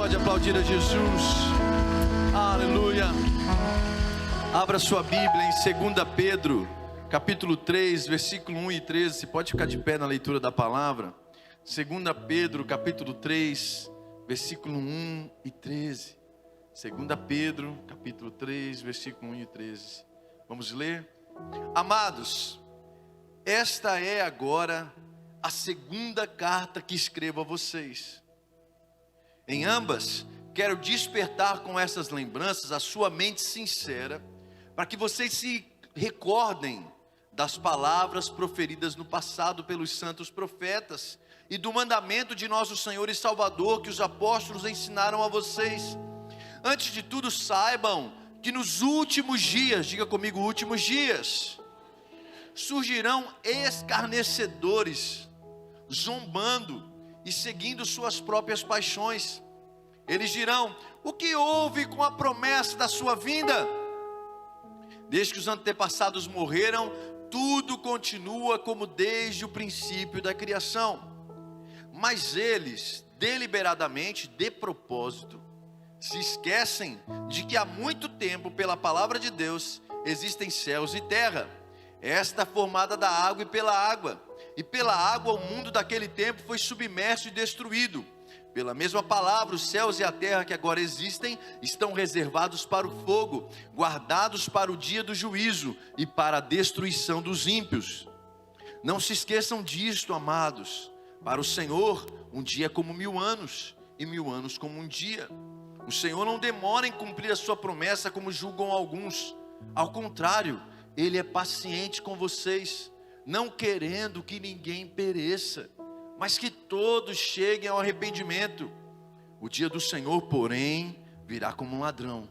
pode aplaudir a Jesus? Aleluia. Abra sua Bíblia em 2 Pedro, capítulo 3, versículo 1 e 13. Você pode ficar de pé na leitura da palavra. 2 Pedro, capítulo 3, versículo 1 e 13. 2 Pedro, capítulo 3, versículo 1 e 13. Vamos ler? Amados, esta é agora a segunda carta que escrevo a vocês. Em ambas, quero despertar com essas lembranças a sua mente sincera, para que vocês se recordem das palavras proferidas no passado pelos santos profetas e do mandamento de nosso Senhor e Salvador que os apóstolos ensinaram a vocês. Antes de tudo, saibam que nos últimos dias, diga comigo, últimos dias, surgirão escarnecedores, zombando e seguindo suas próprias paixões. Eles dirão: o que houve com a promessa da sua vinda? Desde que os antepassados morreram, tudo continua como desde o princípio da criação. Mas eles, deliberadamente, de propósito, se esquecem de que há muito tempo, pela palavra de Deus, existem céus e terra. Esta formada da água e pela água. E pela água o mundo daquele tempo foi submerso e destruído. Pela mesma palavra, os céus e a terra que agora existem estão reservados para o fogo, guardados para o dia do juízo e para a destruição dos ímpios. Não se esqueçam disto, amados. Para o Senhor, um dia é como 1000 anos, e 1000 anos como um dia. O Senhor não demora em cumprir a sua promessa, como julgam alguns. Ao contrário, Ele é paciente com vocês, não querendo que ninguém pereça, mas que todos cheguem ao arrependimento. O dia do Senhor, porém, virá como um ladrão.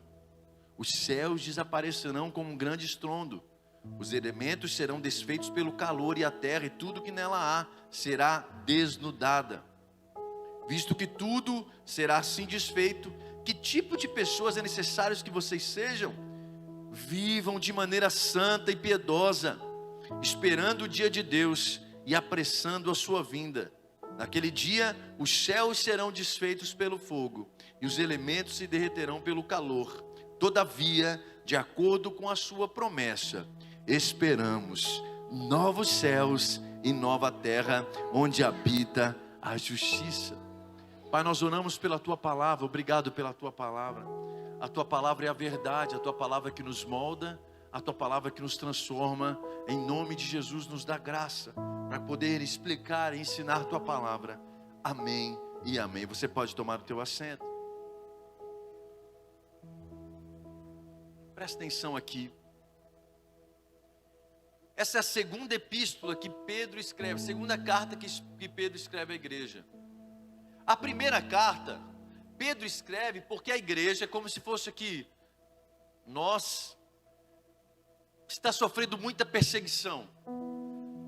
Os céus desaparecerão como um grande estrondo. Os elementos serão desfeitos pelo calor, e a terra e tudo que nela há será desnudada. Visto que tudo será assim desfeito, que tipo de pessoas é necessário que vocês sejam? Vivam de maneira santa e piedosa, esperando o dia de Deus e apressando a sua vinda. Naquele dia, os céus serão desfeitos pelo fogo, e os elementos se derreterão pelo calor. Todavia, de acordo com a sua promessa, esperamos novos céus e nova terra, onde habita a justiça. Pai, nós oramos pela Tua palavra, obrigado pela Tua palavra. A Tua palavra é a verdade, a Tua palavra que nos molda, a Tua palavra que nos transforma. Em nome de Jesus, nos dá graça para poder explicar e ensinar a Tua palavra. Amém e amém. Você pode tomar o teu assento. Presta atenção aqui. Essa é a segunda epístola que Pedro escreve, segunda carta que Pedro escreve à igreja. A primeira carta, Pedro escreve porque a igreja é como se fosse aqui, nós, está sofrendo muita perseguição.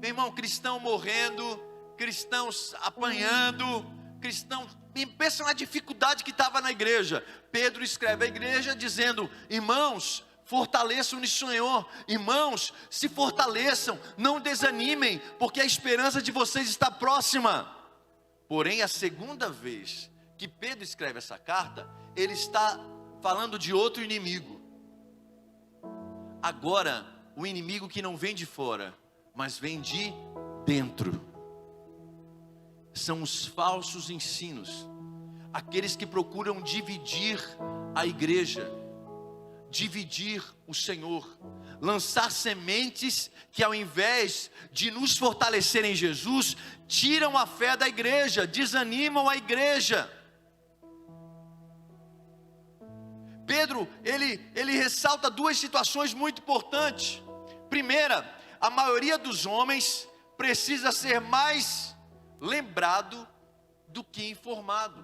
Meu irmão, cristão morrendo, cristãos apanhando, cristãos, pensa na dificuldade que estava na igreja. Pedro escreve à igreja dizendo: irmãos, fortaleçam no Senhor, irmãos, se fortaleçam, não desanimem, porque a esperança de vocês está próxima. Porém, a segunda vez que Pedro escreve essa carta, ele está falando de outro inimigo. Agora, o inimigo que não vem de fora, mas vem de dentro. São os falsos ensinos, aqueles que procuram dividir a igreja, dividir o Senhor, lançar sementes que, ao invés de nos fortalecer em Jesus, tiram a fé da igreja, desanimam a igreja. Pedro, ele ressalta duas situações muito importantes. Primeira, a maioria dos homens precisa ser mais lembrado do que informado.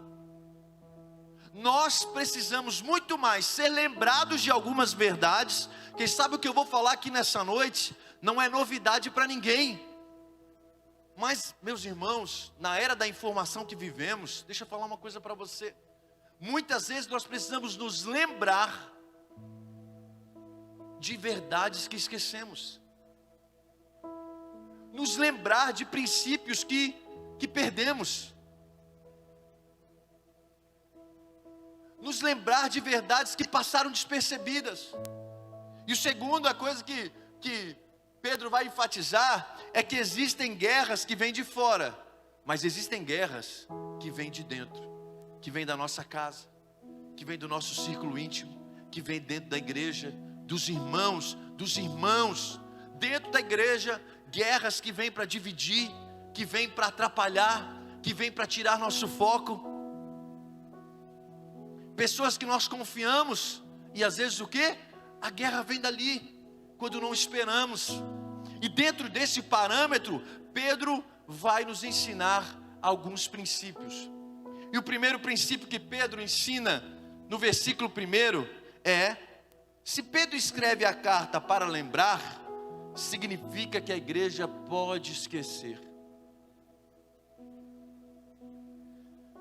Nós precisamos muito mais ser lembrados de algumas verdades. Quem sabe o que eu vou falar aqui nessa noite não é novidade para ninguém. Mas, meus irmãos, na era da informação que vivemos, deixa eu falar uma coisa para você. Muitas vezes nós precisamos nos lembrar de verdades que esquecemos. Nos lembrar de princípios que perdemos. nos lembrar de verdades que passaram despercebidas. E o segundo, a coisa que Pedro vai enfatizar, é que existem guerras que vêm de fora, mas existem guerras que vêm de dentro, que vêm da nossa casa, que vêm do nosso círculo íntimo, que vêm dentro da igreja, dos irmãos, dentro da igreja, guerras que vêm para dividir, que vêm para atrapalhar, que vêm para tirar nosso foco. Pessoas que nós confiamos, e às vezes o quê? A guerra vem dali, quando não esperamos. E dentro desse parâmetro, Pedro vai nos ensinar alguns princípios. E o primeiro princípio que Pedro ensina no versículo 1 é: se Pedro escreve a carta para lembrar, significa que a igreja pode esquecer.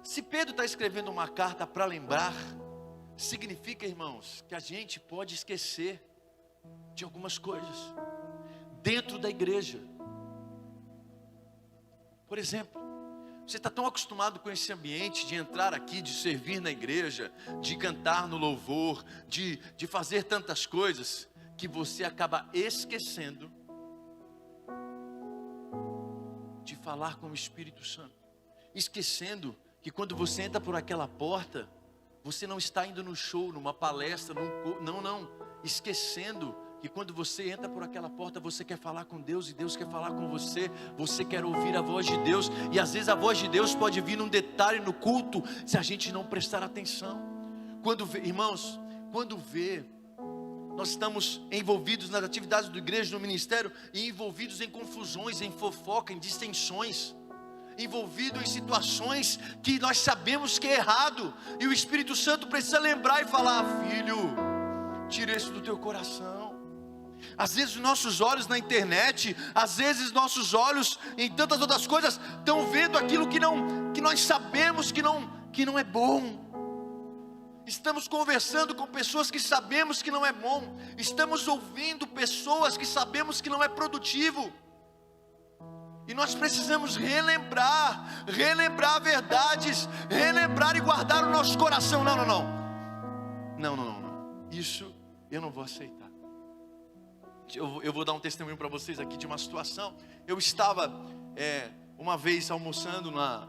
Se Pedro está escrevendo uma carta para lembrar, significa, irmãos, que a gente pode esquecer de algumas coisas dentro da igreja. Por exemplo, você está tão acostumado com esse ambiente de entrar aqui, de servir na igreja, de cantar no louvor, de fazer tantas coisas, que você acaba esquecendo de falar com o Espírito Santo, esquecendo que quando você entra por aquela porta, você não está indo no show, numa palestra, esquecendo que quando você entra por aquela porta, você quer falar com Deus, e Deus quer falar com você, você quer ouvir a voz de Deus, e às vezes a voz de Deus pode vir num detalhe no culto, se a gente não prestar atenção. Irmãos, nós estamos envolvidos nas atividades da igreja, no ministério, e envolvidos em confusões, em fofoca, em distensões, envolvido em situações que nós sabemos que é errado, e o Espírito Santo precisa lembrar e falar: filho, tira isso do teu coração. Às vezes os nossos olhos na internet, às vezes nossos olhos em tantas outras coisas, estão vendo aquilo que nós sabemos que não é bom. Estamos conversando com pessoas que sabemos que não é bom, estamos ouvindo pessoas que sabemos que não é produtivo. E nós precisamos relembrar verdades, relembrar e guardar o nosso coração. Não. Isso eu não vou aceitar. Eu vou dar um testemunho para vocês aqui de uma situação. Eu estava uma vez almoçando na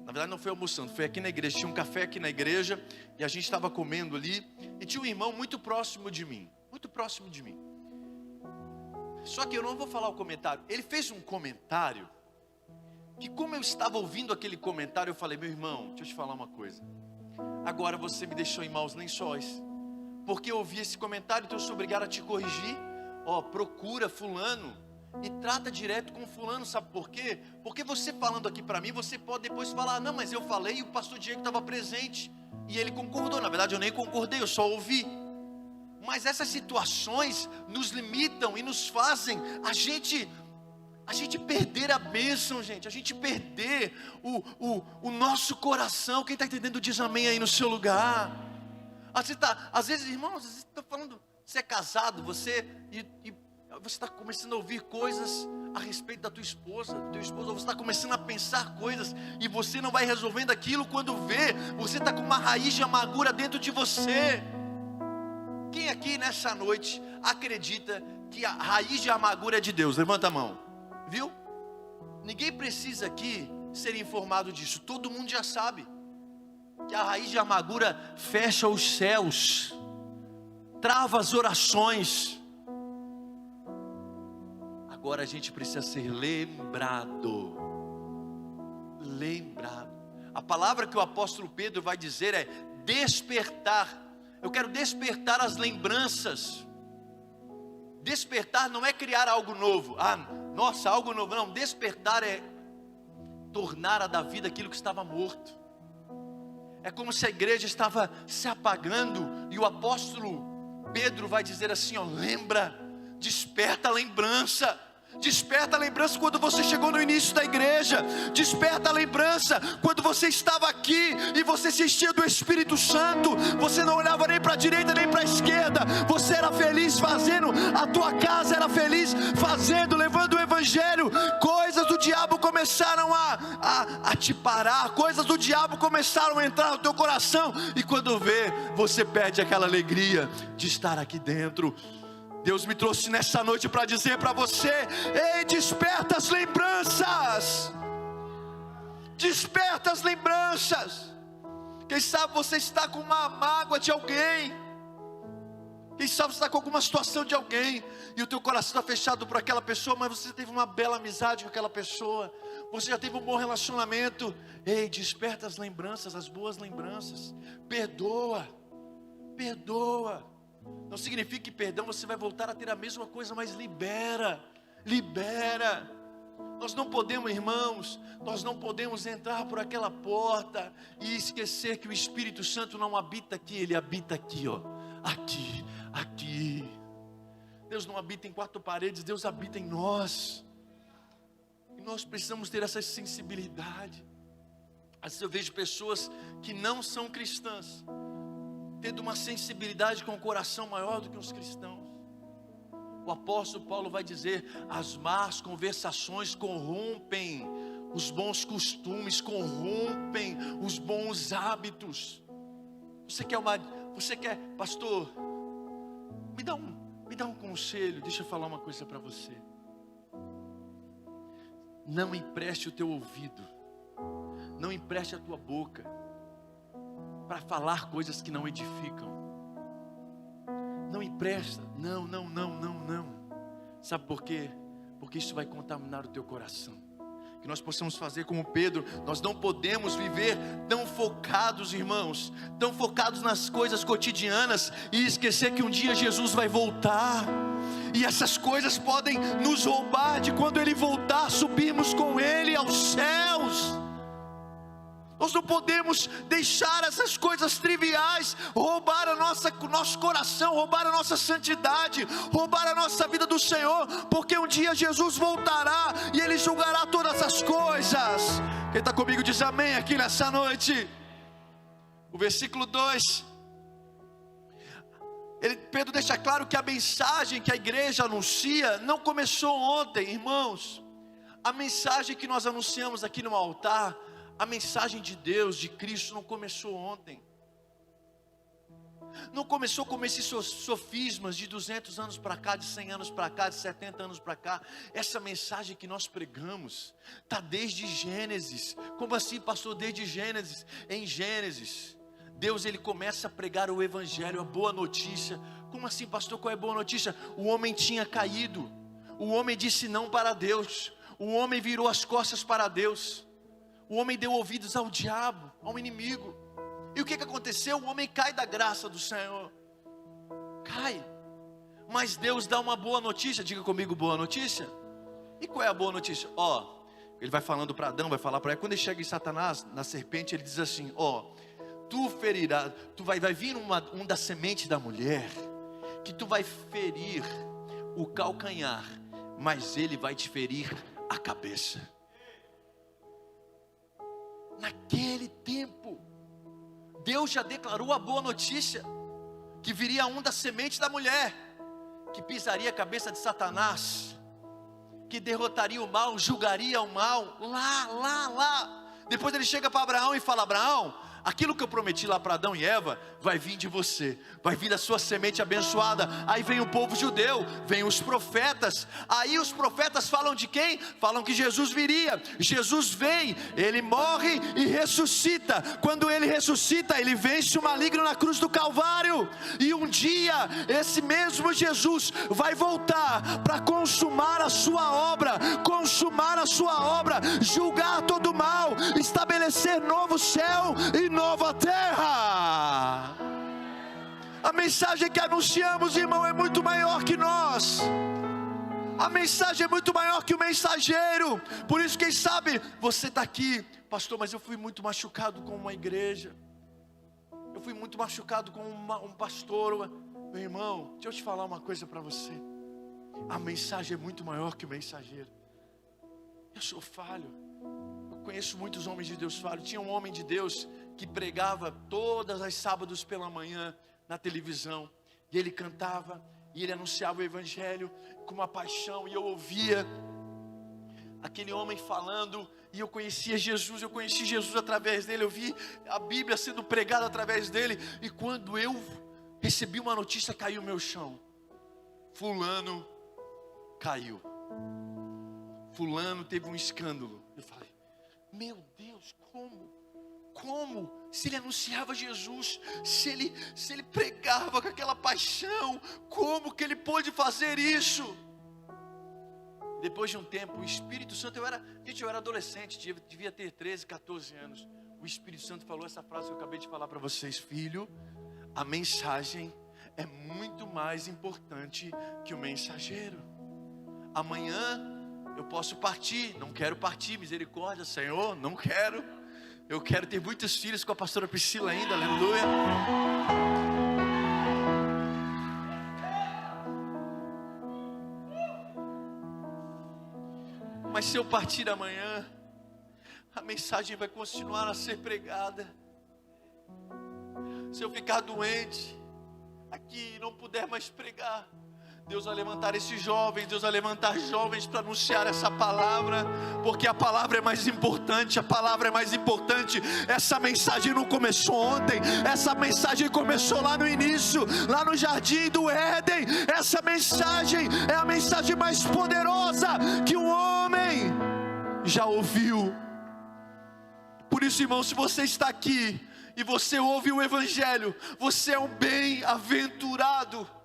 verdade não foi almoçando, foi aqui na igreja. Tinha um café aqui na igreja e a gente estava comendo ali. E tinha um irmão muito próximo de mim. Só que eu não vou falar o comentário. Ele fez um comentário que, como eu estava ouvindo aquele comentário, eu falei: meu irmão, deixa eu te falar uma coisa. Agora você me deixou em maus lençóis, porque eu ouvi esse comentário, então eu sou obrigado a te corrigir. Procura fulano e trata direto com fulano. Sabe por quê? Porque você falando aqui para mim, você pode depois falar: não, mas eu falei e o pastor Diego estava presente e ele concordou. Na verdade eu nem concordei, eu só ouvi. Mas essas situações nos limitam e nos fazem a gente perder a bênção, gente. A gente perder o nosso coração. Quem está entendendo diz amém aí no seu lugar. Às vezes, irmãos, você está falando, você é casado, você está começando a ouvir coisas a respeito da tua esposa, do teu esposo, ou você está começando a pensar coisas, e você não vai resolvendo aquilo. Quando vê, você está com uma raiz de amargura dentro de você. Quem aqui nessa noite acredita que a raiz de amargura é de Deus? Levanta a mão. Viu? Ninguém precisa aqui ser informado disso. Todo mundo já sabe que a raiz de amargura fecha os céus, trava as orações. Agora a gente precisa ser lembrado. A palavra que o apóstolo Pedro vai dizer é despertar. Eu quero despertar as lembranças. Despertar não é criar algo novo. Algo novo. Não, despertar é tornar a da vida aquilo que estava morto. É como se a igreja estava se apagando, e o apóstolo Pedro vai dizer assim: lembra, desperta a lembrança. Desperta a lembrança quando você chegou no início da igreja. Desperta a lembrança quando você estava aqui e você se enchia do Espírito Santo. Você não olhava nem para a direita nem para a esquerda. Você era feliz fazendo, a tua casa era feliz fazendo, levando o evangelho. Coisas do diabo começaram começaram a te parar, coisas do diabo começaram a entrar no teu coração, e quando vê, você perde aquela alegria de estar aqui dentro. Deus me trouxe nessa noite para dizer para você: ei, desperta as lembranças, desperta as lembranças. Quem sabe você está com uma mágoa de alguém, quem sabe você está com alguma situação de alguém, e o teu coração está fechado para aquela pessoa, mas você teve uma bela amizade com aquela pessoa, você já teve um bom relacionamento. Ei, desperta as lembranças, as boas lembranças. Perdoa, perdoa. Não significa que perdão você vai voltar a ter a mesma coisa, mas libera, libera. Nós não podemos, irmãos, nós não podemos entrar por aquela porta e esquecer que o Espírito Santo não habita aqui, ele habita aqui, ó, aqui, aqui. Deus não habita em quatro paredes, Deus habita em nós. E nós precisamos ter essa sensibilidade. Às vezes eu vejo pessoas que não são cristãs tendo uma sensibilidade com o coração maior do que os cristãos. O apóstolo Paulo vai dizer: as más conversações corrompem os bons costumes, corrompem os bons hábitos. Você quer, pastor, me dá um conselho. Deixa eu falar uma coisa para você. Não empreste o teu ouvido, não empreste a tua boca para falar coisas que não edificam. Não empresta, não. Sabe por quê? Porque isso vai contaminar o teu coração. Que nós possamos fazer como Pedro. Nós não podemos viver tão focados, irmãos, tão focados nas coisas cotidianas e esquecer que um dia Jesus vai voltar. E essas coisas podem nos roubar de quando Ele voltar, subirmos com Ele aos céus. Nós não podemos deixar essas coisas triviais roubar o nosso coração, roubar a nossa santidade, roubar a nossa vida do Senhor, porque um dia Jesus voltará e Ele julgará todas as coisas. Quem está comigo diz amém aqui nessa noite. O versículo 2, Pedro deixa claro que a mensagem que a igreja anuncia não começou ontem, irmãos. A mensagem que nós anunciamos aqui no altar, a mensagem de Deus, de Cristo, não começou ontem. Não começou como esses sofismas de 200 anos para cá, de 100 anos para cá, de 70 anos para cá. Essa mensagem que nós pregamos está desde Gênesis. Como assim, pastor? Desde Gênesis. Em Gênesis, Deus ele começa a pregar o Evangelho, a boa notícia. Como assim, pastor? Qual é a boa notícia? O homem tinha caído. O homem disse não para Deus. O homem virou as costas para Deus. O homem deu ouvidos ao diabo, ao inimigo. E o que aconteceu? O homem cai da graça do Senhor. Cai. Mas Deus dá uma boa notícia. Diga comigo, boa notícia. E qual é a boa notícia? Ele vai falando para Adão, vai falar para ele. Quando ele chega em Satanás, na serpente, ele diz assim: tu ferirás, vai vir um da semente da mulher, que tu vai ferir o calcanhar, mas ele vai te ferir a cabeça. Naquele tempo, Deus já declarou a boa notícia, que viria um da semente da mulher, que pisaria a cabeça de Satanás, que derrotaria o mal, julgaria o mal, lá. Depois ele chega para Abraão e fala: Abraão, aquilo que eu prometi lá para Adão e Eva, vai vir de você, vai vir da sua semente abençoada. Aí vem o povo judeu, vem os profetas. Aí os profetas falam de quem? Falam que Jesus viria. Jesus vem, Ele morre e ressuscita. Quando Ele ressuscita, Ele vence o maligno na cruz do Calvário. E um dia, esse mesmo Jesus vai voltar para consumar a sua obra, julgar todo o mal, estabelecer novo céu e nova terra. A mensagem que anunciamos, irmão, é muito maior que nós. A mensagem é muito maior que o mensageiro. Por isso, quem sabe, você está aqui: pastor, mas eu fui muito machucado com uma igreja, eu fui muito machucado com um pastor. Meu irmão, deixa eu te falar uma coisa para você. A mensagem é muito maior que o mensageiro. Eu sou falho, eu conheço muitos homens de Deus falhos. Tinha um homem de Deus que pregava todas as sábados pela manhã na televisão, e ele cantava, e ele anunciava o Evangelho com uma paixão, e eu ouvia. aquele homem falando, e eu conhecia Jesus, eu conheci Jesus através dele, eu vi a Bíblia sendo pregada através dele, e quando eu recebi uma notícia, caiu o meu chão. Fulano caiu, fulano teve um escândalo. Eu falei, meu Deus, como? Se ele anunciava Jesus, se ele pregava com aquela paixão, como que ele pôde fazer isso? Depois de um tempo, o Espírito Santo, eu era adolescente, devia ter 13, 14 anos. O Espírito Santo falou essa frase que eu acabei de falar para vocês: filho, a mensagem é muito mais importante que o mensageiro. Amanhã eu posso partir, não quero partir, misericórdia, Senhor, não quero. Eu quero ter muitos filhos com a pastora Priscila ainda, aleluia. Mas se eu partir amanhã, a mensagem vai continuar a ser pregada. Se eu ficar doente aqui e não puder mais pregar, Deus vai levantar esses jovens, Deus vai levantar jovens para anunciar essa palavra, porque a palavra é mais importante, a palavra é mais importante. Essa mensagem não começou ontem, essa mensagem começou lá no início, lá no jardim do Éden. Essa mensagem é a mensagem mais poderosa que o homem já ouviu. Por isso, irmão, se você está aqui e você ouve o Evangelho, você é um bem-aventurado.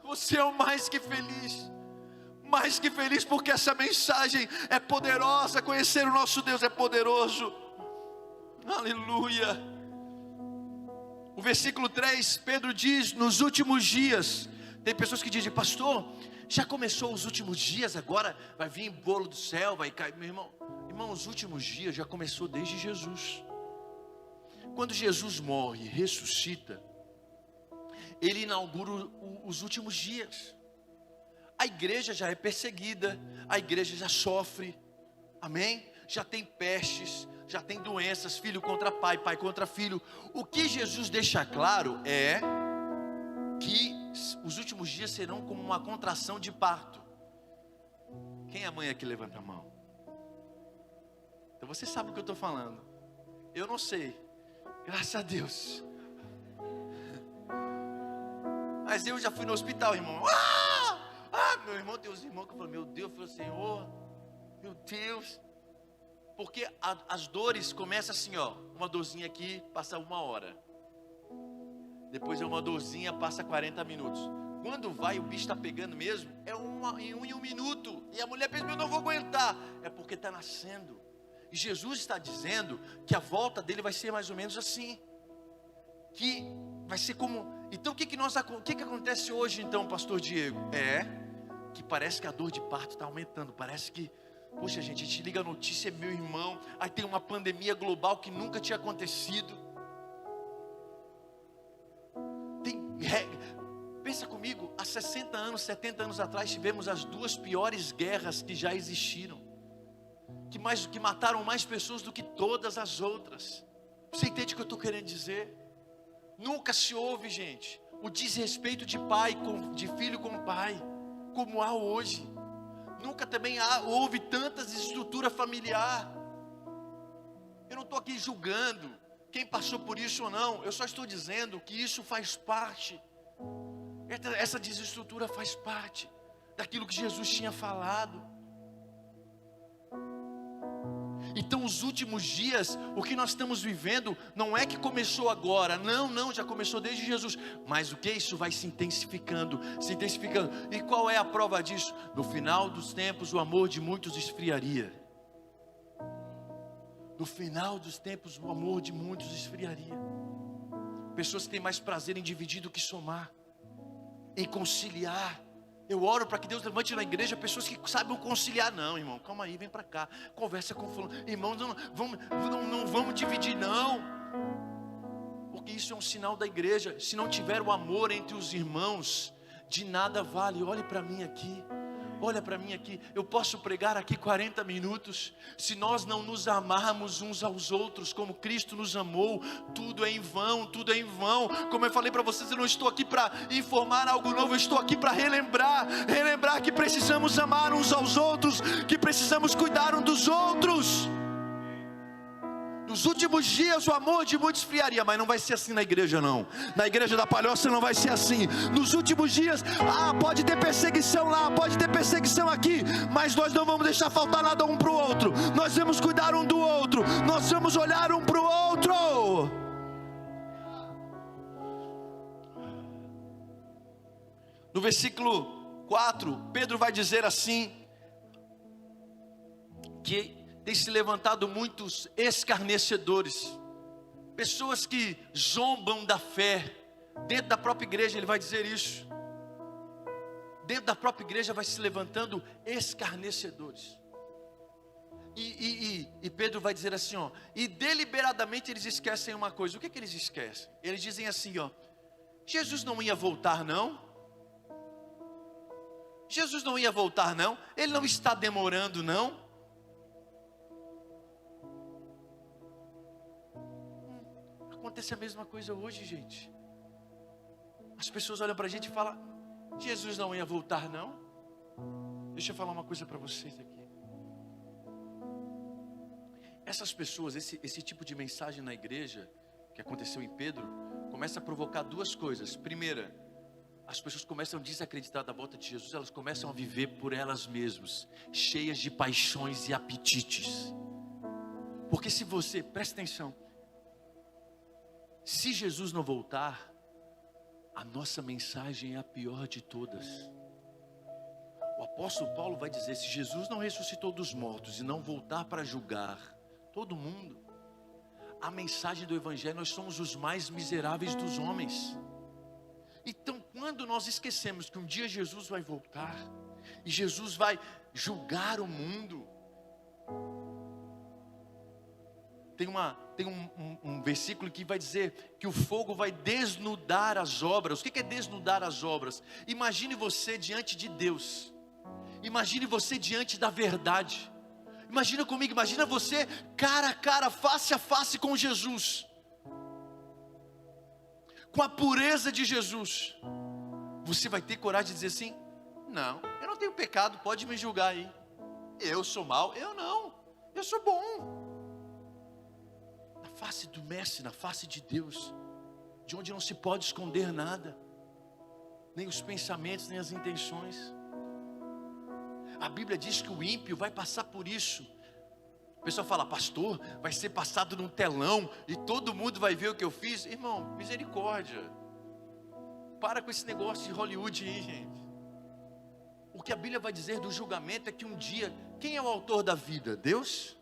Você é o mais que feliz, porque essa mensagem é poderosa. Conhecer o nosso Deus é poderoso, aleluia. O versículo 3, Pedro diz, nos últimos dias. Tem pessoas que dizem, pastor, já começou os últimos dias, agora vai vir bolo do céu, vai cair. Meu irmão, os últimos dias já começou desde Jesus. Quando Jesus morre, ressuscita, ele inaugura os últimos dias. A igreja já é perseguida, a igreja já sofre, amém? Já tem pestes, já tem doenças, filho contra pai, pai contra filho. O que Jesus deixa claro é que os últimos dias serão como uma contração de parto. Quem é a mãe aqui? Levanta a mão. Então você sabe o que eu estou falando. Eu não sei, graças a Deus. Mas eu já fui no hospital, irmão. Meu irmão, tem uns irmãos que falam, meu Deus, eu falei, Senhor, meu Deus. Porque as dores começam assim, ó. Uma dorzinha aqui, passa 1 hora. Depois é uma dorzinha, passa 40 minutos. Quando vai, o bicho está pegando mesmo, é em um minuto. E a mulher pensa, eu não vou aguentar. É porque está nascendo. E Jesus está dizendo que a volta dele vai ser mais ou menos assim. Que vai ser como... Então o que acontece hoje então, pastor Diego? Que parece que a dor de parto está aumentando. Parece que, poxa gente, a gente liga a notícia, meu irmão, aí tem uma pandemia global que nunca tinha acontecido. Pensa comigo, há 60 anos, 70 anos atrás tivemos as 2 piores guerras que já existiram, que mataram mais pessoas do que todas as outras. Você entende o que eu estou querendo dizer? Nunca se houve, gente, o desrespeito de filho com pai, como há hoje. Nunca também houve tanta desestrutura familiar. Eu não estou aqui julgando quem passou por isso ou não. Eu só estou dizendo que isso faz parte. Essa desestrutura faz parte daquilo que Jesus tinha falado. Então os últimos dias, o que nós estamos vivendo, não é que começou agora, não, já começou desde Jesus. Mas o que? Isso vai se intensificando. E qual é a prova disso? No final dos tempos, o amor de muitos esfriaria. No final dos tempos, o amor de muitos esfriaria. Pessoas que têm mais prazer em dividir do que somar, em conciliar. Eu oro para que Deus levante na igreja pessoas que sabem conciliar. Não, irmão, calma aí, vem para cá, conversa com fulano. Irmãos, não vamos dividir, não. Porque isso é um sinal da igreja. Se não tiver o amor entre os irmãos, de nada vale. Olhe para mim aqui. olha para mim aqui, eu posso pregar aqui 40 minutos, se nós não nos amarmos uns aos outros como Cristo nos amou, tudo é em vão, tudo é em vão. Como eu falei para vocês, eu não estou aqui para informar algo novo, eu estou aqui para relembrar que precisamos amar uns aos outros, que precisamos cuidar uns dos outros. Nos últimos dias o amor de muitos esfriaria, mas não vai ser assim na igreja não. Na igreja da Palhoça não vai ser assim. Nos últimos dias, pode ter perseguição lá, pode ter perseguição aqui, mas nós não vamos deixar faltar nada um para o outro. Nós vamos cuidar um do outro, nós vamos olhar um para o outro. No versículo 4, Pedro vai dizer assim, que tem se levantado muitos escarnecedores, pessoas que zombam da fé, dentro da própria igreja. Ele vai dizer isso, dentro da própria igreja vai se levantando escarnecedores, e Pedro vai dizer assim, e deliberadamente eles esquecem uma coisa. O que eles esquecem? Eles dizem assim, Jesus não ia voltar não? Jesus não ia voltar não? Ele não está demorando não? Acontece a mesma coisa hoje, gente. As pessoas olham para a gente e falam, Jesus não ia voltar não? Deixa eu falar uma coisa para vocês aqui. Essas pessoas, esse tipo de mensagem na igreja, que aconteceu em Pedro, começa a provocar duas coisas. Primeira, as pessoas começam a desacreditar da volta de Jesus, elas começam a viver por elas mesmas, cheias de paixões e apetites. Porque se você, presta atenção, se Jesus não voltar, a nossa mensagem é a pior de todas. O apóstolo Paulo vai dizer, se Jesus não ressuscitou dos mortos e não voltar para julgar todo mundo, a mensagem do evangelho, nós somos os mais miseráveis dos homens. Então, quando nós esquecemos que um dia Jesus vai voltar, e Jesus vai julgar o mundo, tem um versículo que vai dizer que o fogo vai desnudar as obras. O que é desnudar as obras? Imagine você diante de Deus, imagine você diante da verdade, imagina comigo, imagina você cara a cara, face a face com Jesus, com a pureza de Jesus. Você vai ter coragem de dizer assim, não, eu não tenho pecado, pode me julgar aí, eu sou mau? Eu não, eu sou bom. Na face do Mestre, na face de Deus, de onde não se pode esconder nada, nem os pensamentos, nem as intenções. A Bíblia diz que o ímpio vai passar por isso. O pessoal fala, pastor, vai ser passado num telão e todo mundo vai ver o que eu fiz. Irmão, misericórdia, para com esse negócio de Hollywood aí, gente. O que a Bíblia vai dizer do julgamento é que um dia, quem é o autor da vida? Deus?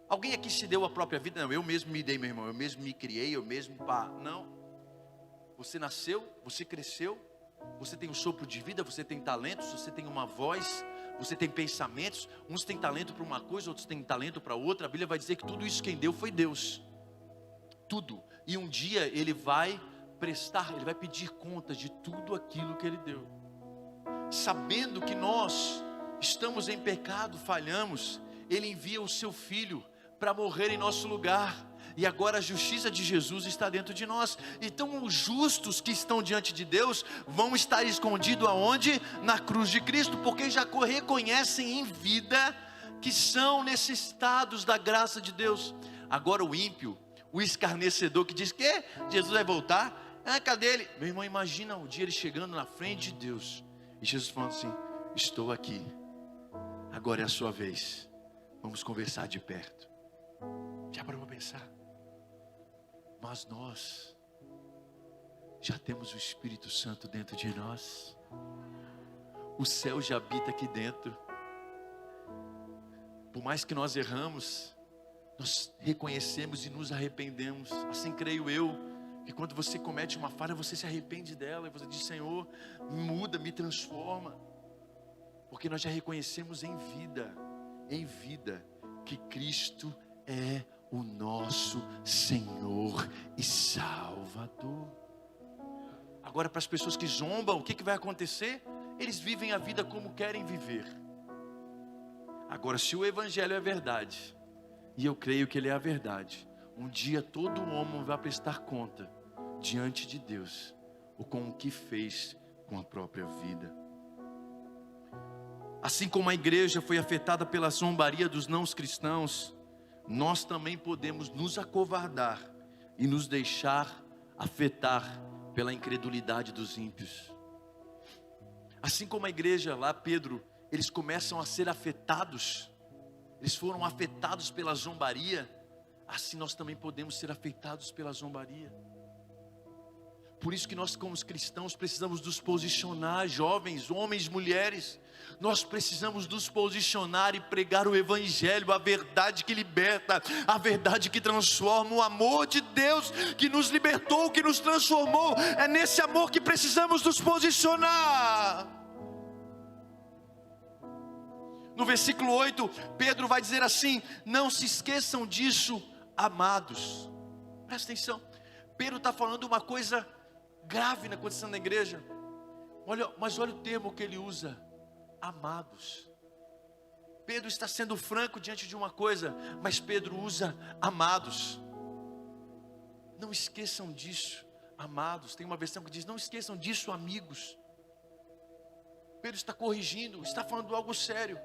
Alguém aqui se deu a própria vida? Não, eu mesmo me dei, meu irmão, eu mesmo me criei, eu mesmo, não. Você nasceu, você cresceu, você tem um sopro de vida, você tem talentos, você tem uma voz, você tem pensamentos. Uns têm talento para uma coisa, outros têm talento para outra. A Bíblia vai dizer que tudo isso quem deu foi Deus, tudo. E um dia Ele vai prestar, Ele vai pedir contas de tudo aquilo que Ele deu. Sabendo que nós estamos em pecado, falhamos, Ele envia o seu Filho para morrer em nosso lugar, e agora a justiça de Jesus está dentro de nós. Então os justos que estão diante de Deus vão estar escondidos aonde? Na cruz de Cristo, porque já reconhecem em vida que são necessitados da graça de Deus. Agora o ímpio, o escarnecedor que diz que Jesus vai voltar, cadê ele? Meu irmão, imagina um dia ele chegando na frente de Deus, e Jesus falando assim, estou aqui, agora é a sua vez, vamos conversar de perto. Já parou para pensar? Mas nós já temos o Espírito Santo dentro de nós, o céu já habita aqui dentro. Por mais que nós erramos, nós reconhecemos e nos arrependemos. Assim creio eu, que quando você comete uma falha, você se arrepende dela, e você diz, Senhor, me muda, me transforma, porque nós já reconhecemos em vida, que Cristo é o nosso Senhor e Salvador. Agora, para as pessoas que zombam, o que vai acontecer? eles vivem a vida como querem viver. Agora, se o evangelho é verdade, e eu creio que ele é a verdade, um dia todo homem vai prestar conta diante de Deus, ou com o que fez com a própria vida. Assim como a igreja foi afetada pela zombaria dos não cristãos, nós também podemos nos acovardar e nos deixar afetar pela incredulidade dos ímpios. Assim como a igreja lá, Pedro, eles começam a ser afetados, eles foram afetados pela zombaria, assim nós também podemos ser afetados pela zombaria. Por isso que nós, como cristãos, precisamos nos posicionar, jovens, homens, mulheres. Nós precisamos nos posicionar e pregar o evangelho, a verdade que liberta, a verdade que transforma, o amor de Deus que nos libertou, que nos transformou. É nesse amor que precisamos nos posicionar. No versículo 8, Pedro vai dizer assim: não se esqueçam disso, amados. Presta atenção, Pedro está falando uma coisa grave acontecendo na igreja. Mas olha o termo que ele usa: amados. Pedro está sendo franco diante de uma coisa, mas Pedro usa amados. Não esqueçam disso, amados. Tem uma versão que diz: não esqueçam disso, amigos. Pedro está corrigindo, está falando algo sério.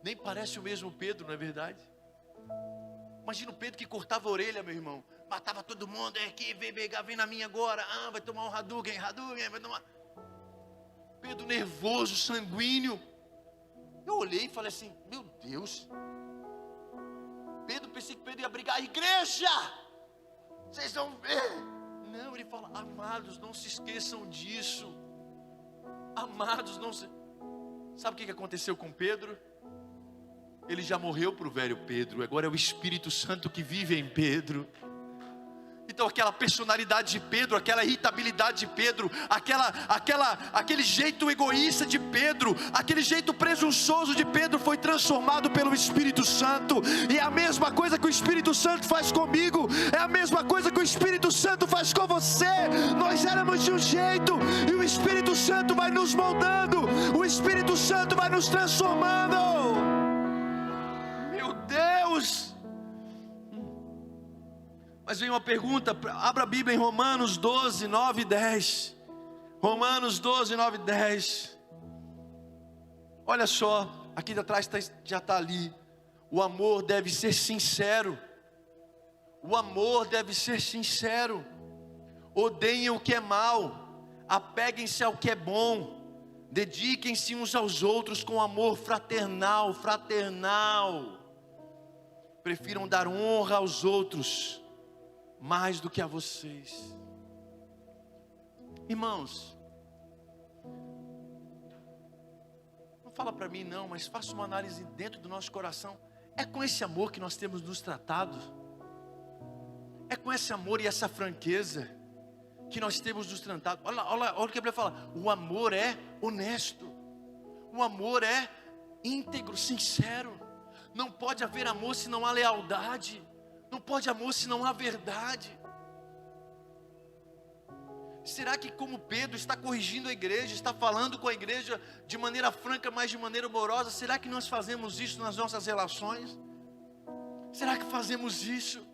Nem parece o mesmo Pedro, não é verdade? Imagina o Pedro que cortava a orelha, meu irmão. Matava todo mundo, aqui, vem na minha agora. Vai tomar um Hadouken, vai tomar. Pedro nervoso, sanguíneo. Eu olhei e falei assim: meu Deus. Pensei que Pedro ia brigar: a igreja, vocês vão ver. Não, ele fala: amados, não se esqueçam disso. Amados, não se... Sabe o que aconteceu com Pedro? Ele já morreu para o velho Pedro, agora é o Espírito Santo que vive em Pedro. Então aquela personalidade de Pedro, aquela irritabilidade de Pedro, aquele jeito egoísta de Pedro, aquele jeito presunçoso de Pedro foi transformado pelo Espírito Santo. E é a mesma coisa que o Espírito Santo faz comigo, é a mesma coisa que o Espírito Santo faz com você. Nós éramos de um jeito e o Espírito Santo vai nos moldando, o Espírito Santo vai nos transformando. Meu Deus! Mas vem uma pergunta, abra a Bíblia em Romanos 12, 9 e 10. Romanos 12, 9 e 10. Olha só, aqui de atrás já está ali. O amor deve ser sincero. O amor deve ser sincero. Odeiem o que é mal, apeguem-se ao que é bom, dediquem-se uns aos outros com amor fraternal. Prefiram dar honra aos outros mais do que a vocês. Irmãos, não fala para mim não, mas faça uma análise dentro do nosso coração. É com esse amor que nós temos nos tratado? É com esse amor e essa franqueza que nós temos nos tratado? Olha o que a Bíblia fala: o amor é honesto, o amor é íntegro, sincero. Não pode haver amor se não há lealdade. Não pode amor se não há verdade. Será que, como Pedro está corrigindo a igreja, está falando com a igreja de maneira franca, mas de maneira amorosa, será que nós fazemos isso nas nossas relações? Será que fazemos isso?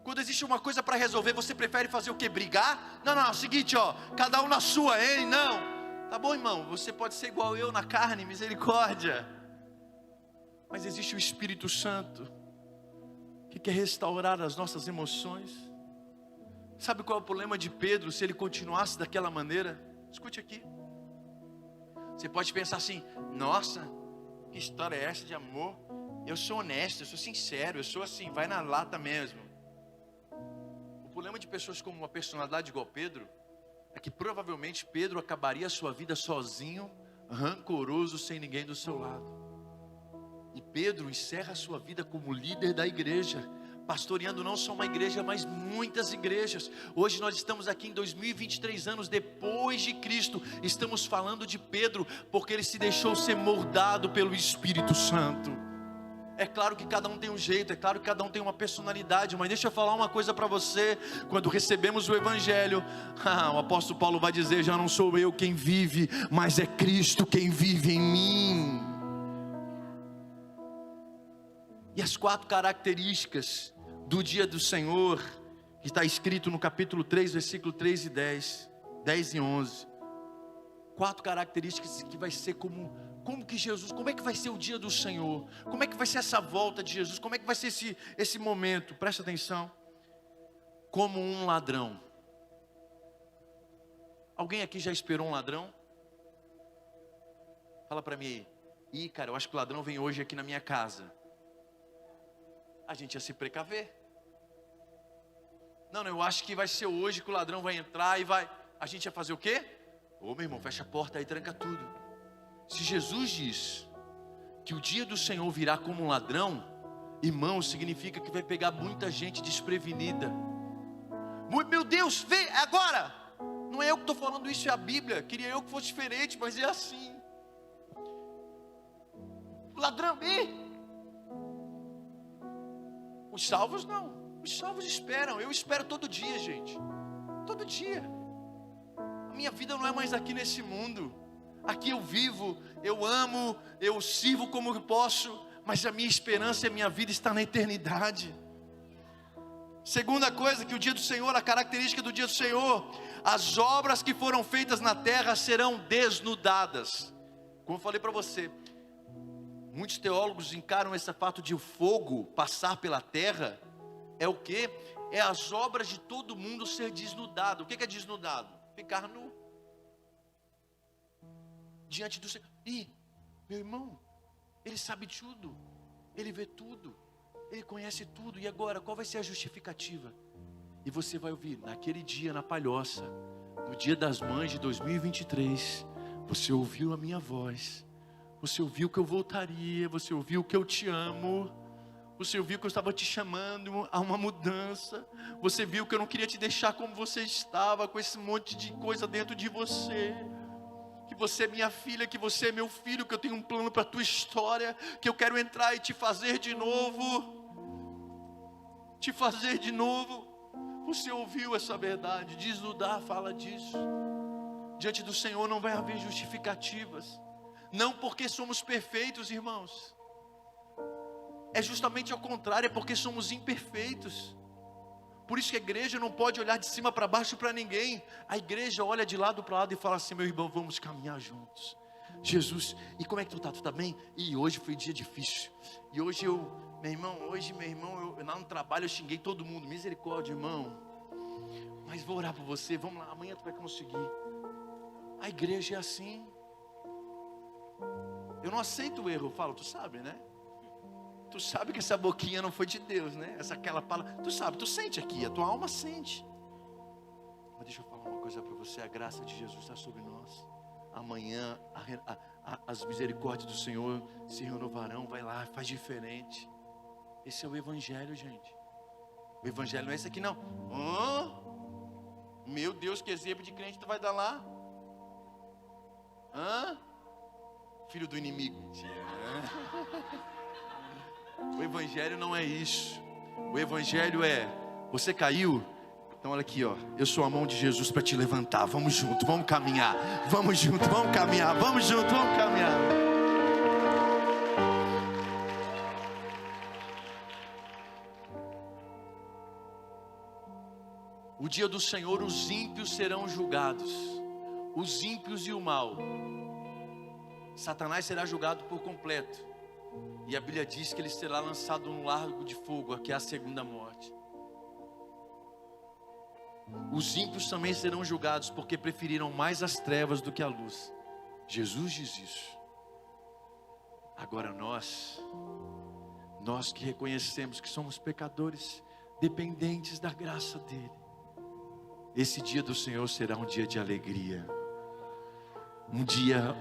Quando existe uma coisa para resolver, você prefere fazer o quê? Brigar? Não, é o seguinte, cada um na sua, hein? Não. Tá bom, irmão, você pode ser igual eu na carne, misericórdia. Mas existe o Espírito Santo que quer restaurar as nossas emoções. Sabe qual é o problema de Pedro se ele continuasse daquela maneira? Escute aqui. Você pode pensar assim: nossa, que história é essa de amor? Eu sou honesto, eu sou sincero, eu sou assim, vai na lata mesmo. O problema de pessoas com uma personalidade igual Pedro é que provavelmente Pedro acabaria a sua vida sozinho, rancoroso, sem ninguém do seu lado. E Pedro encerra a sua vida como líder da igreja, pastoreando não só uma igreja, mas muitas igrejas. Hoje nós estamos aqui em 2023 anos depois de Cristo. Estamos falando de Pedro, porque ele se deixou ser moldado pelo Espírito Santo. É claro que cada um tem um jeito, é claro que cada um tem uma personalidade, mas deixa eu falar uma coisa para você. Quando recebemos o Evangelho, o apóstolo Paulo vai dizer: já não sou eu quem vive, mas é Cristo quem vive em mim. E as 4 características do dia do Senhor, que está escrito no capítulo 3, versículo 3 e 10 e 11. 4 características que vai ser como que Jesus, como é que vai ser o dia do Senhor? Como é que vai ser essa volta de Jesus? Como é que vai ser esse momento? Presta atenção. Como um ladrão. Alguém aqui já esperou um ladrão? Fala para mim aí. Ih, cara, eu acho que o ladrão vem hoje aqui na minha casa. A gente ia se precaver. Não, eu acho que vai ser hoje que o ladrão vai entrar e vai... A gente ia fazer o quê? Ô, meu irmão, fecha a porta aí, tranca tudo. Se Jesus diz que o dia do Senhor virá como um ladrão, irmão, significa que vai pegar muita gente desprevenida. Meu Deus, vem agora. Não é eu que estou falando isso, é a Bíblia. Queria eu que fosse diferente, mas é assim. O ladrão, os salvos não. Os salvos esperam. Eu espero todo dia, gente. Todo dia. A minha vida não é mais aqui nesse mundo. Aqui eu vivo, eu amo, eu sirvo como eu posso, mas a minha esperança e a minha vida está na eternidade. Segunda coisa, que o dia do Senhor, a característica do dia do Senhor, as obras que foram feitas na terra serão desnudadas. Como eu falei para você, muitos teólogos encaram esse fato de o fogo passar pela terra. É o que? É as obras de todo mundo ser desnudado. O que é desnudado? Ficar nu. Diante do Senhor. Meu irmão, Ele sabe tudo. Ele vê tudo. Ele conhece tudo. E agora, qual vai ser a justificativa? E você vai ouvir, naquele dia, na Palhoça, no dia das mães de 2023, você ouviu a minha voz. Você ouviu que eu voltaria. Você ouviu que eu te amo. Você viu que eu estava te chamando a uma mudança. Você viu que eu não queria te deixar como você estava, com esse monte de coisa dentro de você. Que você é minha filha, que você é meu filho, que eu tenho um plano para a tua história, que eu quero entrar e te fazer de novo. Te fazer de novo. Você ouviu essa verdade? Desnudar fala disso. Diante do Senhor não vai haver justificativas. Não porque somos perfeitos, irmãos. É justamente ao contrário, é porque somos imperfeitos. Por isso que a igreja não pode olhar de cima para baixo para ninguém. A igreja olha de lado para lado e fala assim: meu irmão, vamos caminhar juntos. Jesus, e como é que tu tá? Tu tá bem? E hoje foi um dia difícil. E hoje meu irmão, eu lá no trabalho eu xinguei todo mundo. Misericórdia, irmão. Mas vou orar por você, vamos lá, amanhã tu vai conseguir. A igreja é assim. Eu não aceito o erro, eu falo, tu sabe, né? Tu sabe que essa boquinha não foi de Deus, né? Aquela palavra, tu sabe, tu sente aqui, a tua alma sente. Mas deixa eu falar uma coisa para você: a graça de Jesus está sobre nós. Amanhã as misericórdias do Senhor se renovarão. Vai lá, faz diferente. Esse é o Evangelho, gente. O Evangelho não é esse aqui não. Meu Deus, que exemplo de crente tu vai dar lá? Filho do inimigo. O Evangelho não é isso. O Evangelho é: você caiu? Então olha aqui, ó. Eu sou a mão de Jesus para te levantar. Vamos junto, vamos caminhar. Vamos junto, vamos caminhar. Vamos junto, vamos caminhar. O dia do Senhor, os ímpios serão julgados. Os ímpios e o mal. Satanás será julgado por completo. E a Bíblia diz que ele será lançado no lago de fogo, que é a segunda morte. Os ímpios também serão julgados porque preferiram mais as trevas do que a luz. Jesus diz isso. Agora nós que reconhecemos que somos pecadores, dependentes da graça dele, esse dia do Senhor será um dia de alegria. Um dia,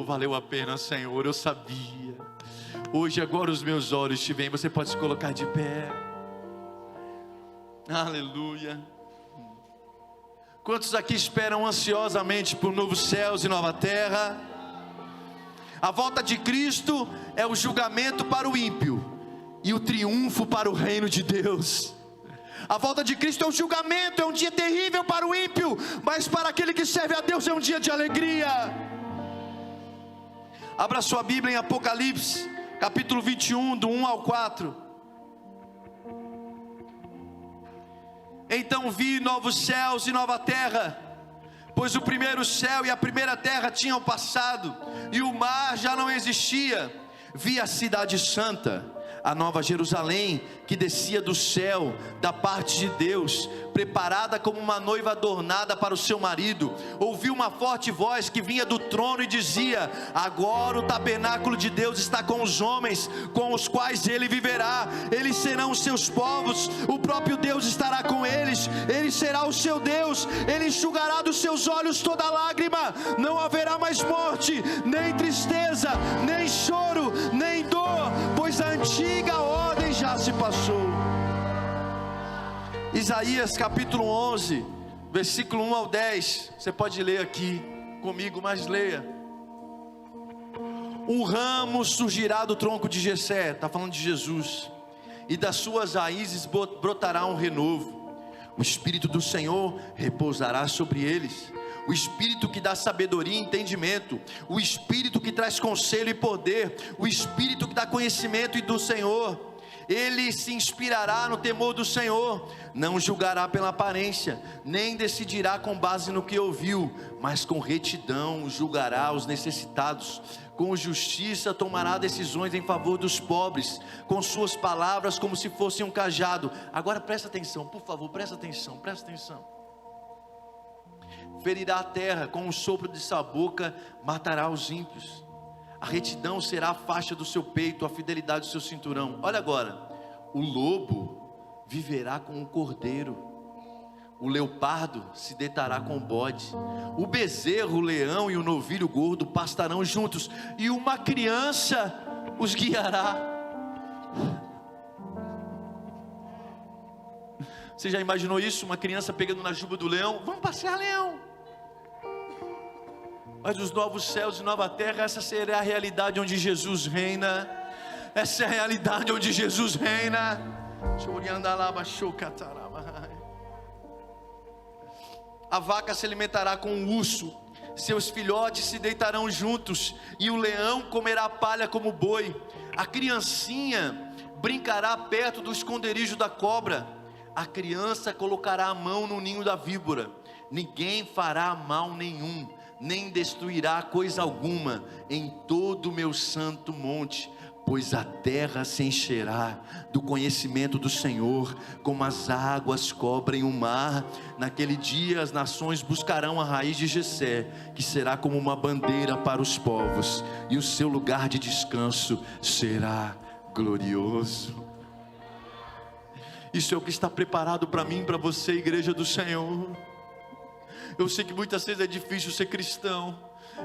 valeu a pena, Senhor, eu sabia. Hoje, agora os meus olhos te veem. Você pode se colocar de pé. Aleluia. Quantos aqui esperam ansiosamente por novos céus e nova terra? A volta de Cristo é o julgamento para o ímpio e o triunfo para o reino de Deus. A volta de Cristo é um julgamento, é um dia terrível para o ímpio, mas para aquele que serve a Deus é um dia de alegria. Abra sua Bíblia em Apocalipse, capítulo 21, do 1 ao 4. Então vi novos céus e nova terra, pois o primeiro céu e a primeira terra tinham passado, e o mar já não existia. Vi a cidade santa, a nova Jerusalém, que descia do céu, da parte de Deus, preparada como uma noiva adornada para o seu marido. Ouvi uma forte voz que vinha do trono e dizia: agora o tabernáculo de Deus está com os homens, com os quais ele viverá. Eles serão os seus povos, o próprio Deus estará com eles. Ele será o seu Deus, ele enxugará dos seus olhos toda lágrima. Não haverá mais morte, nem tristeza, nem choro, nem dor, pois a antiga ordem já se passou. Isaías capítulo 11, versículo 1 ao 10. Você pode ler aqui comigo, mas leia. Um ramo surgirá do tronco de Jessé, está falando de Jesus, e das suas raízes brotará um renovo. O Espírito do Senhor repousará sobre eles, o Espírito que dá sabedoria e entendimento, o Espírito que traz conselho e poder, o Espírito que dá conhecimento e do Senhor. Ele se inspirará no temor do Senhor, não julgará pela aparência, nem decidirá com base no que ouviu, mas com retidão julgará os necessitados, com justiça tomará decisões em favor dos pobres, com suas palavras como se fosse um cajado. Agora presta atenção, por favor, presta atenção. Ferirá a terra, com o sopro de sua boca matará os ímpios. A retidão será a faixa do seu peito, a fidelidade do seu cinturão. Olha agora, o lobo viverá com o cordeiro, o leopardo se deitará com o bode, o bezerro, o leão e o novilho gordo pastarão juntos, e uma criança os guiará. Você já imaginou isso? Uma criança pegando na juba do leão? Vamos passear, leão. Mas os novos céus e nova terra, essa será a realidade onde Jesus reina. Essa é a realidade onde Jesus reina. A vaca se alimentará com o urso, seus filhotes se deitarão juntos, e o leão comerá palha como boi. A criancinha brincará perto do esconderijo da cobra. A criança colocará a mão no ninho da víbora. Ninguém fará mal nenhum, nem destruirá coisa alguma em todo o meu santo monte, pois a terra se encherá do conhecimento do Senhor, como as águas cobrem o mar. Naquele dia as nações buscarão a raiz de Jessé, que será como uma bandeira para os povos, e o seu lugar de descanso será glorioso. Isso é o que está preparado para mim, para você, igreja do Senhor. Eu sei que muitas vezes é difícil ser cristão.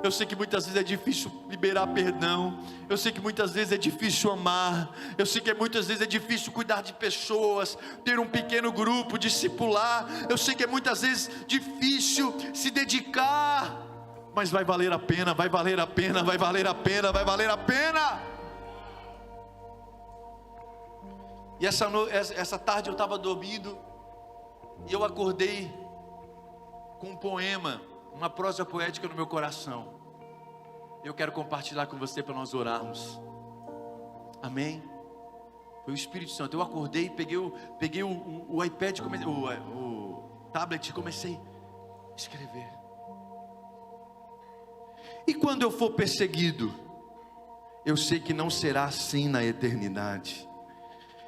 Eu sei que muitas vezes é difícil liberar perdão. Eu sei que muitas vezes é difícil amar. Eu sei que muitas vezes é difícil cuidar de pessoas, ter um pequeno grupo, discipular. Eu sei que é muitas vezes difícil se dedicar, mas vai valer a pena, vai valer a pena, vai valer a pena, vai valer a pena. E essa tarde eu estava dormindo, e eu acordei com um poema, uma prosa poética no meu coração. Eu quero compartilhar com você para nós orarmos. Amém? Foi o Espírito Santo. Eu acordei, peguei o iPad, o tablet e comecei a escrever. E quando eu for perseguido, eu sei que não será assim na eternidade.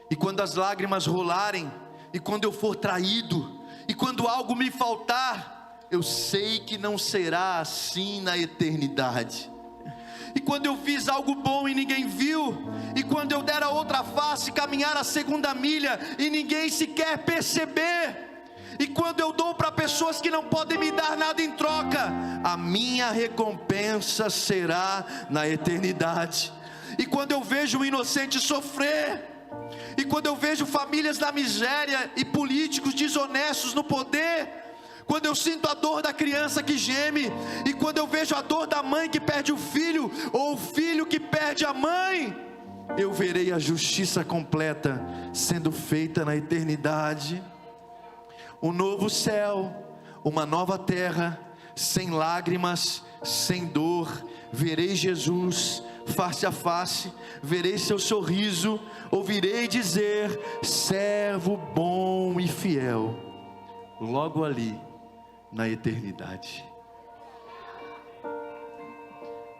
E quando as lágrimas rolarem, e quando eu for traído, e quando algo me faltar, eu sei que não será assim na eternidade. E quando eu fiz algo bom e ninguém viu, e quando eu der a outra face, caminhar a segunda milha e ninguém sequer perceber, e quando eu dou para pessoas que não podem me dar nada em troca, a minha recompensa será na eternidade. E quando eu vejo um inocente sofrer, e quando eu vejo famílias na miséria e políticos desonestos no poder, quando eu sinto a dor da criança que geme, e quando eu vejo a dor da mãe que perde o filho, ou o filho que perde a mãe, eu verei a justiça completa sendo feita na eternidade. Um novo céu, uma nova terra, sem lágrimas, sem dor. Verei Jesus face a face, verei seu sorriso, ouvirei dizer: servo bom e fiel, logo ali na eternidade.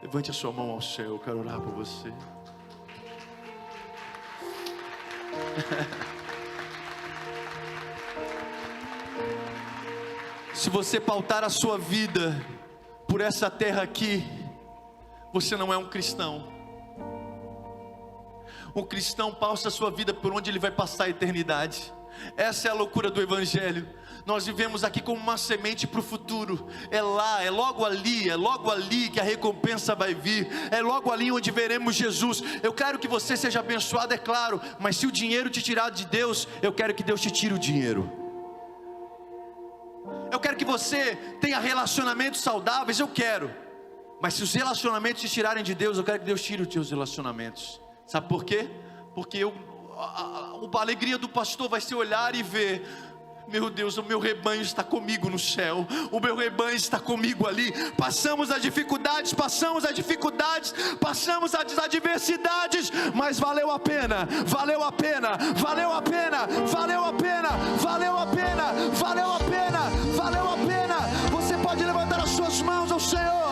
Levante a sua mão ao céu, eu quero orar por você. Se você pautar a sua vida por essa terra aqui, você não é um cristão. Um cristão pauta a sua vida por onde ele vai passar a eternidade. Essa é a loucura do Evangelho. Nós vivemos aqui como uma semente para o futuro. É lá, é logo ali que a recompensa vai vir. É logo ali onde veremos Jesus. Eu quero que você seja abençoado, é claro, mas se o dinheiro te tirar de Deus, eu quero que Deus te tire o dinheiro. Eu quero que você tenha relacionamentos saudáveis, eu quero. Mas se os relacionamentos te tirarem de Deus, eu quero que Deus tire os teus relacionamentos. Sabe por quê? Porque a alegria do pastor vai ser olhar e ver: meu Deus, o meu rebanho está comigo no céu, o meu rebanho está comigo ali. Passamos as dificuldades, passamos as adversidades, mas valeu a pena, valeu a pena, valeu a pena, valeu a pena, valeu a pena, valeu a pena, valeu a pena. Você pode levantar as suas mãos ao Senhor.